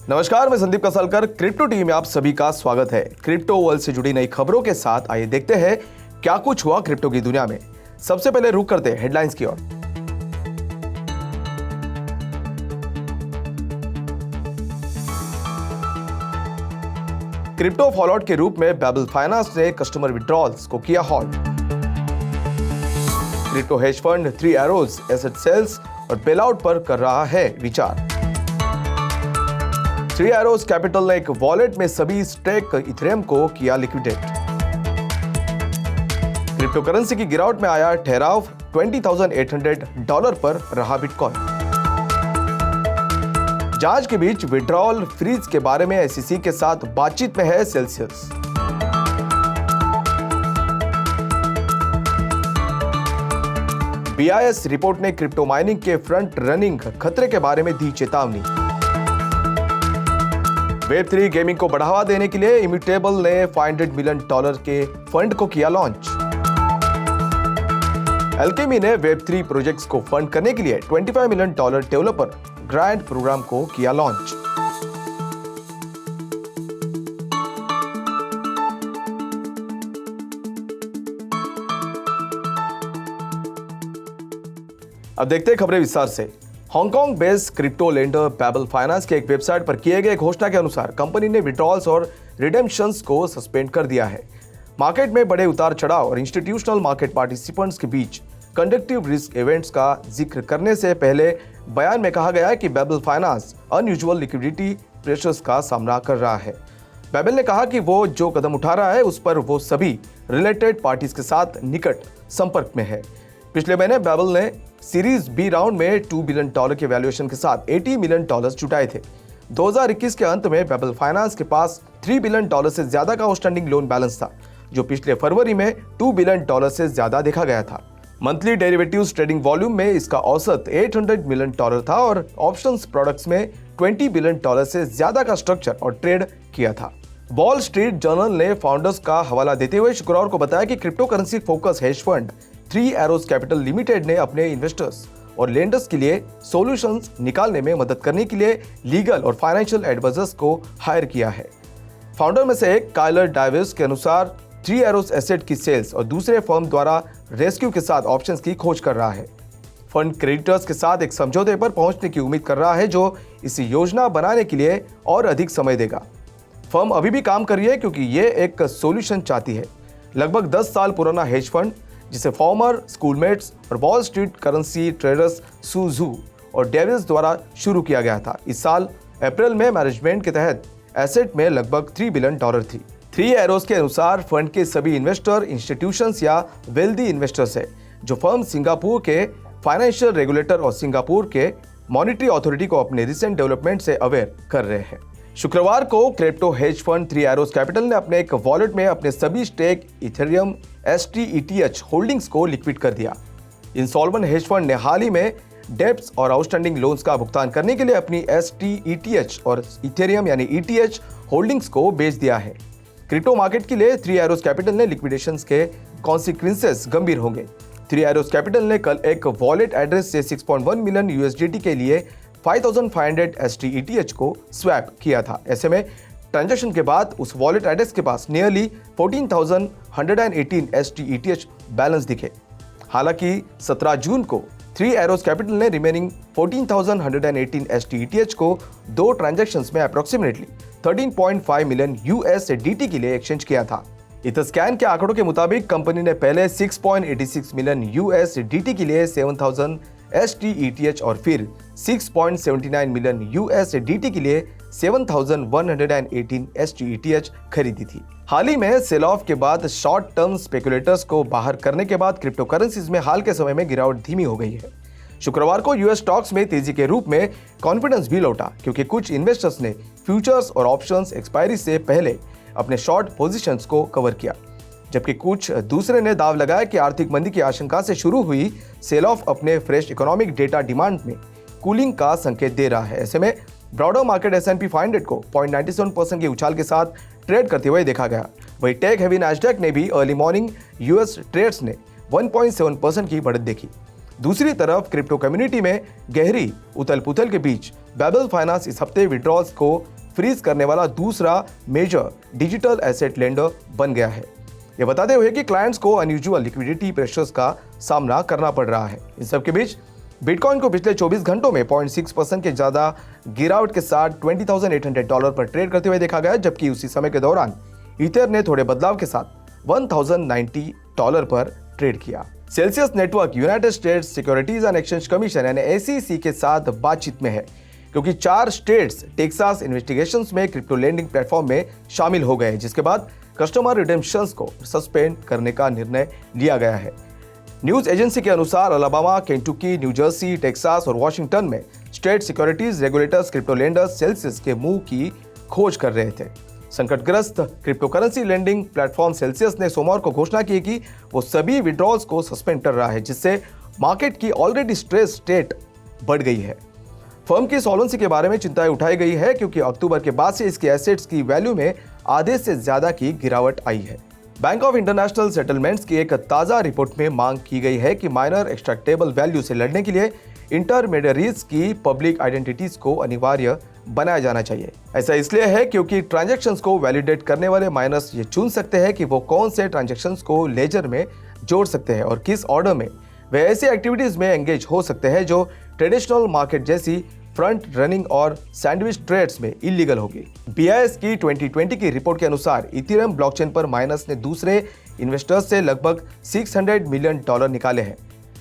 नमस्कार, मैं Sandeep कसलकर। Crypto TV में आप सभी का स्वागत है। क्रिप्टो वर्ल्ड से जुड़ी नई खबरों के साथ आइए देखते हैं क्या कुछ हुआ क्रिप्टो की दुनिया में। सबसे पहले रुक करते हैं हेडलाइंस की ओर। क्रिप्टो फॉलोआउट के रूप में बेबल फाइनेंस ने कस्टमर विड्रॉल्स को किया halt. Crypto hedge fund 3 Arrows asset sales और बेलआउट पर कर रहा है विचार। 3 एरोज कैपिटल ने एक वॉलेट में सभी स्टेक इथेरियम को किया लिक्विडेट। क्रिप्टो करेंसी की गिरावट में आया ठहराव, $20,800 पर रहा बिटकॉइन। जांच के बीच विड्रॉल फ्रीज के बारे में SEC के साथ बातचीत में है सेल्सियस। BIS रिपोर्ट ने क्रिप्टो माइनिंग के फ्रंट रनिंग खतरे के बारे में दी चेतावनी। Web3 गेमिंग को बढ़ावा देने के लिए इम्यूटेबल ने $500 मिलियन के फंड को किया लॉन्च। Alchemy ने Web3 प्रोजेक्ट्स को फंड करने के लिए $25 मिलियन डेवलपर ग्रांट प्रोग्राम को किया लॉन्च। अब देखते हैं खबरें विस्तार से। Hong Kong based crypto lender Babel Finance के एक वेबसाइट पर किए गए घोषणा के अनुसार कंपनी ने विड्रॉल्स और रिडेम्पशंस को सस्पेंड कर दिया है। मार्केट में बड़े उतार चढ़ाव और इंस्टीट्यूशनल मार्केट पार्टिसिपेंट्स के बीच कंडक्टिव रिस्क इवेंट्स का जिक्र करने से पहले बयान में कहा गया है कि Babel Finance unusual liquidity pressures का सामना कर रहा है। बेबल ने कहा कि वो जो कदम उठा रहा है उस पर वो सभी रिलेटेड पार्टीज के साथ निकट संपर्क में है। पिछले महीने बेबल ने सीरीज बी राउंड में $2 बिलियन के वैल्यूएशन के साथ $80 मिलियन जुटाए थे। 2021 के अंत में बेबल फाइनेंस के पास $3 बिलियन से ज्यादा का आउटस्टैंडिंग लोन बैलेंस था, जो पिछले फरवरी में $2 बिलियन से ज्यादा देखा गया था। मंथली डेरिवेटिव्स ट्रेडिंग वॉल्यूम में इसका औसत $800 मिलियन था और ऑप्शंस प्रोडक्ट्स में $20 बिलियन से ज्यादा का स्ट्रक्चर और ट्रेड किया था। वॉल स्ट्रीट जर्नल ने फाउंडर्स का हवाला देते हुए शुक्रवार को बताया कि crypto currency focus hedge fund 3 arrows capital limited ने अपने इन्वेस्टर्स और लेंडर्स के लिए सॉल्यूशंस निकालने में मदद करने के लिए लीगल और फाइनेंशियल एडवाइजर्स को हायर किया है। फाउंडर में से एक काइलर डाइविस के अनुसार 3 एरोज एसेट की सेल्स और दूसरे फर्म द्वारा रेस्क्यू के साथ ऑप्शंस की खोज कर रहा है। फंड क्रेडिटर्स के साथ एक समझौते पर पहुंचने की उम्मीद कर रहा है, जो इस योजना बनाने के लिए और अधिक समय देगा। फर्म अभी भी काम कर रही है क्योंकि ये एक सॉल्यूशन चाहती है। लगभग 10 साल पुराना हेज फंड, जिसे फॉर्मर स्कूलमेट्स और wall street currency traders Suju और डेविस द्वारा शुरू किया गया था। इस साल अप्रैल में मैनेजमेंट के तहत एसेट में लगभग $3 बिलियन थी। 3 एरोज के अनुसार फंड के सभी इन्वेस्टर इंस्टीट्यूशंस या वेल्दी इन्वेस्टर्स है, जो फर्म सिंगापुर के फाइनेंशियल रेगुलेटर और सिंगापुर के मॉनिटरी अथॉरिटी को अपने रिसेंट डेवलपमेंट से अवेयर कर रहे हैं। शुक्रवार को crypto hedge fund 3 arrows capital ने अपने एक वॉलेट में अपने सभी स्टेक इथेरियम STETH होल्डिंग्स को लिक्विड कर दिया। इंसॉल्वेंट हेज फंड ने हाल ही में डेब्ट्स और आउटस्टैंडिंग लोन्स का भुगतान करने के लिए अपनी STETH और इथेरियम यानी ETH होल्डिंग्स को बेच दिया है। क्रिप्टो मार्केट के लिए 3 एरोज कैपिटल ने लिक्विडेशंस के कॉन्सिक्वेंसेस गंभीर होंगे। 3 एरोज कैपिटल ने कल एक वॉलेट एड्रेस से $6.1 मिलियन USDT के लिए 5500 STETH को स्वैप किया था। ऐसे में ट्रांजैक्शन के बाद उस वॉलेट एड्रेस के पास नियरली 14,118 STETH बैलेंस दिखे। हालांकि 17 जून को 3 एरोज कैपिटल ने रिमेनिंग 14,118 STETH को 2 ट्रांजैक्शंस में अप्रोक्सीमेटली 13.5 मिलियन USDT के लिए एक्सचेंज किया था। इथस्कैन के आंकड़ों के मुताबिक कंपनी ने पहले 6.86 मिलियन USDT के लिए 7,000 STETH और फिर 6.79 मिलियन USDT के लिए 7,118 STETH खरीदी थी। हाल ही में सेल ऑफ के बाद शॉर्ट टर्म स्पेकुलेटर्स को बाहर करने के बाद क्रिप्टो करेंसीज में हाल के समय में गिरावट धीमी हो गई है। शुक्रवार को यूएस स्टॉक्स में तेजी के रूप में कॉन्फिडेंस भी लौटा, क्योंकि कुछ इन्वेस्टर्स ने फ्यूचर्स और ऑप्शंस एक्सपायरी से पहले अपने शॉर्ट पोजीशंस को कवर किया, जबकि कुछ दूसरे ने दाव लगाया कि आर्थिक मंदी की आशंका से शुरू हुई सेल ऑफ अपने फ्रेश इकोनॉमिक डेटा डिमांड में कूलिंग का संकेत दे रहा है। ऐसे में ब्रॉडर मार्केट S&P 500 को 0.97% के उछाल के साथ ट्रेड करते हुए देखा गया। वहीं टेक हेवी नैस्डैक ने भी अर्ली मॉर्निंग यूएस ट्रेड्स ने 1.7% की बढ़त देखी। दूसरी तरफ क्रिप्टो कम्युनिटी में गहरी उथल पुथल के बीच बेबल फाइनेंस इस हफ्ते विड्रॉल्स को फ्रीज करने वाला दूसरा मेजर डिजिटल एसेट लेंडर बन गया है। ये बताते हुए कि क्लाइंट्स को अनयूजुअल लिक्विडिटी प्रेशर्स का सामना करना पड़ रहा है। इन सब के बीच बिटकॉइन को पिछले 24 घंटों में 0.6% के ज्यादा गिरावट के साथ $20,800 पर ट्रेड करते हुए देखा गया, जबकि उसी समय के दौरान ईथर ने थोड़े बदलाव के साथ $1,090 पर ट्रेड किया। Celsius network United states securities and exchange commission यानी SEC के साथ बातचीत में है, क्योंकि 4 स्टेट्स टेक्सास इन्वेस्टिगेशंस में क्रिप्टो लेंडिंग प्लेटफॉर्म में शामिल हो गए, जिसके बाद कस्टमर रिडेम्पशंस को सस्पेंड करने का निर्णय लिया गया है। न्यूज एजेंसी के अनुसार Alabama, Kentucky, new Jersey, Texas और वॉशिंगटन में state securities regulators crypto lenders Celsius के मुंह की खोज कर रहे थे। संकटग्रस्त crypto currency lending platform Celsius ने सोमवार को घोषणा की कि वो सभी विड्रॉल्स को सस्पेंड कर रहा है, जिससे मार्केट की ऑलरेडी स्ट्रेस स्टेट बढ़ गई है। फर्म की सॉल्वेंसी के बारे में चिंताएं उठाई गई है, क्योंकि अक्टूबर के बाद से इसके एसेट्स की वैल्यू में आधे से ज्यादा की गिरावट आई है। बैंक ऑफ इंटरनेशनल सेटलमेंट्स की एक ताजा रिपोर्ट में मांग की गई है कि माइनर एक्सट्रैक्टेबल वैल्यू से लड़ने के लिए इंटरमीडियरीज की पब्लिक आइडेंटिटीज को अनिवार्य बनाया जाना चाहिए। ऐसा इसलिए है क्योंकि ट्रांजैक्शंस को वैलिडेट करने वाले माइनर्स ये चुन सकते हैं कि वो कौन से ट्रांजैक्शंस को लेजर में जोड़ सकते हैं और किस ऑर्डर में वे ऐसी एक्टिविटीज में एंगेज हो सकते हैं जो ट्रेडिशनल मार्केट जैसी फ्रंट रनिंग और सैंडविच ट्रेड्स में इलीगल होगी। BIS की 2020 की रिपोर्ट के अनुसार इथेरियम ब्लॉकचेन पर माइनर्स ने दूसरे इन्वेस्टर्स से लगभग $600 मिलियन निकाले हैं।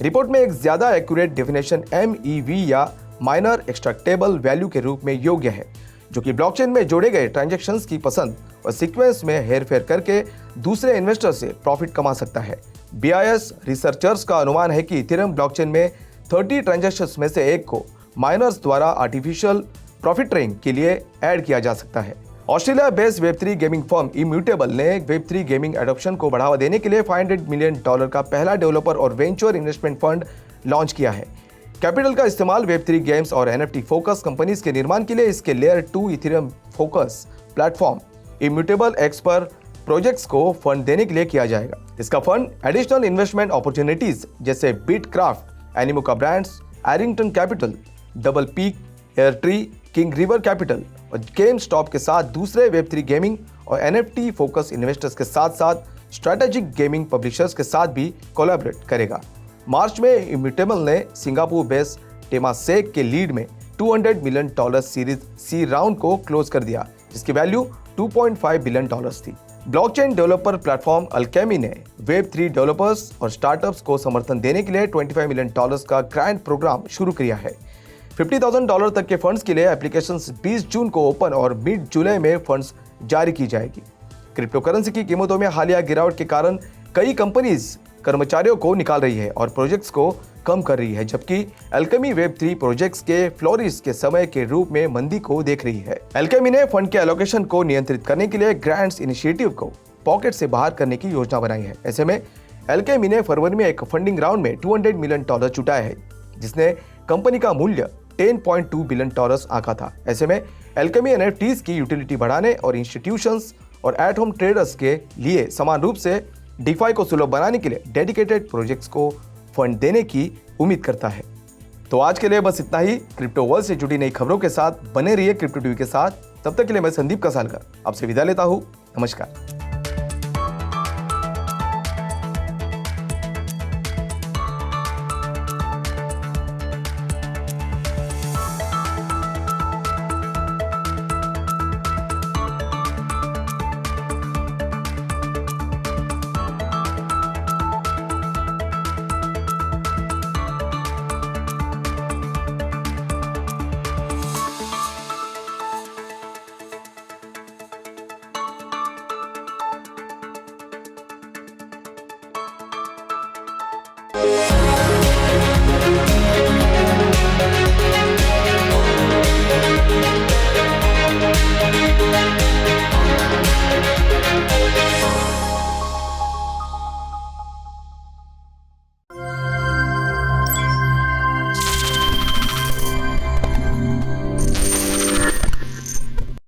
रिपोर्ट में एक ज्यादा एक्यूरेट डेफिनेशन MEV या माइनर एक्सट्रैक्टेबल वैल्यू के रूप में योग्य है, जो कि ब्लॉकचेन में जोड़े गए ट्रांजैक्शंस की पसंद और सीक्वेंस में हेरफेर करके दूसरे इन्वेस्टर से प्रॉफिट कमा सकता है। BIS रिसर्चर्स का अनुमान है कि इथेरियम ब्लॉकचेन में 30 ट्रांजैक्शंस में से एक को माइनर्स द्वारा आर्टिफिशियल प्रॉफिटरिंग के लिए ऐड किया जा सकता है। Australia based Web3 gaming firm immutable ने वेब3 गेमिंग एडॉप्शन को बढ़ावा देने के लिए $500 मिलियन का पहला डेवलपर और वेंचर इन्वेस्टमेंट फंड लॉन्च किया है। कैपिटल का इस्तेमाल वेब3 गेम्स और NFT फोकस कंपनीज के निर्माण के लिए इसके layer 2 Ethereum focus platform immutable x पर प्रोजेक्ट्स को फंड देने के लिए किया जाएगा। इसका फंड एडिशनल इन्वेस्टमेंट अपॉर्चुनिटीज जैसे Bitcraft, Animoca brands, Arrington capital, double peak, Airtree, King River capital और गेम स्टॉप के साथ दूसरे वेब3 गेमिंग और NFT फोकस इन्वेस्टर्स के साथ साथ स्ट्रैटेजिक गेमिंग पब्लिशर्स के साथ भी कोलैबोरेट करेगा। मार्च में इम्यूटेबल ने सिंगापुर बेस्ड टेमासेक के लीड में $200 मिलियन सीरीज C राउंड को क्लोज कर दिया, जिसकी वैल्यू $2.5 बिलियन थी। ब्लॉकचेन डेवलपर प्लेटफॉर्म अल्केमी ने वेब3 डेवलपर्स और स्टार्टअप्स को समर्थन देने के लिए $25 मिलियन का ग्रांट प्रोग्राम शुरू किया है। $50,000 तक के फंड्स के लिए एप्लीकेशंस 20 जून को ओपन और मिड जुलाई में फंड्स जारी की जाएगी। क्रिप्टो करेंसी की कीमतों में हालिया गिरावट के कारण कई कंपनीज कर्मचारियों को निकाल रही है और प्रोजेक्ट्स को कम कर रही है, जबकि अल्केमी वेब3 प्रोजेक्ट्स के फ्लोरिश के समय के रूप में मंदी को देख रही है। अल्केमी ने फंड के एलोकेशन को नियंत्रित करने के लिए ग्रांट्स इनिशिएटिव को पॉकेट से बाहर करने की योजना बनाई है। ऐसे में अल्केमी ने फरवरी में एक फंडिंग राउंड में $200 मिलियन जुटाया है, जिसने कंपनी का मूल्य $10.2 बिलियन आंका था। ऐसे में अल्केमी NFTs की यूटिलिटी बढ़ाने और इंस्टीट्यूशंस और एट होम ट्रेडर्स के लिए समान रूप से DeFi को सुलभ बनाने के लिए डेडिकेटेड प्रोजेक्ट्स को फंड देने की उम्मीद करता है। तो आज के लिए बस इतना ही। क्रिप्टो वर्ल्ड से जुड़ी नई खबरों के साथ बने रहिए क्रिप्टो टीवी के साथ। तब तक के लिए मैं संदीप कसालकर आपसे विदा लेता हूँ। नमस्कार।